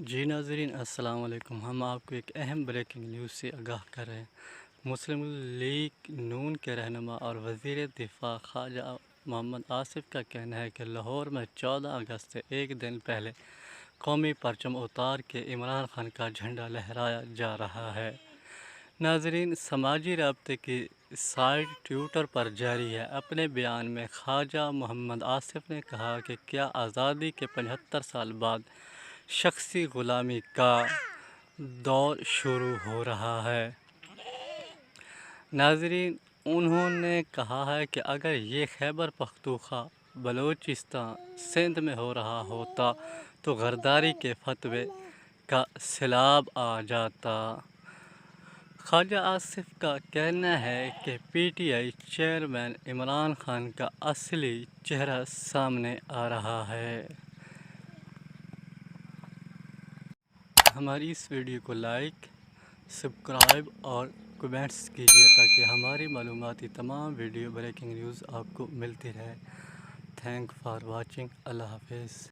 جی ناظرین السلام علیکم۔ ہم آپ کو ایک اہم بریکنگ نیوز سے آگاہ کر رہے ہیں۔ مسلم لیگ نون کے رہنما اور وزیر دفاع خواجہ محمد آصف کا کہنا ہے کہ لاہور میں 14 اگست سے ایک دن پہلے قومی پرچم اتار کے عمران خان کا جھنڈا لہرایا جا رہا ہے۔ ناظرین، سماجی رابطے کی سائٹ ٹویٹر پر جاری ہے۔ اپنے بیان میں خواجہ محمد آصف نے کہا کہ کیا آزادی کے 75 سال بعد شخصی غلامی کا دور شروع ہو رہا ہے؟ ناظرین، انہوں نے کہا ہے کہ اگر یہ خیبر پختونخوا، بلوچستان، سندھ میں ہو رہا ہوتا تو غداری کے فتوے کا سیلاب آ جاتا۔ خواجہ آصف کا کہنا ہے کہ P T I chairman Imran Khan کا اصلی چہرہ سامنے آ رہا ہے۔ ہماری اس ویڈیو کو لائک، سبسکرائب اور کمنٹس کیجیے تاکہ ہماری معلوماتی تمام ویڈیو بریکنگ نیوز آپ کو ملتی رہے۔ Thank for watching. اللہ حافظ۔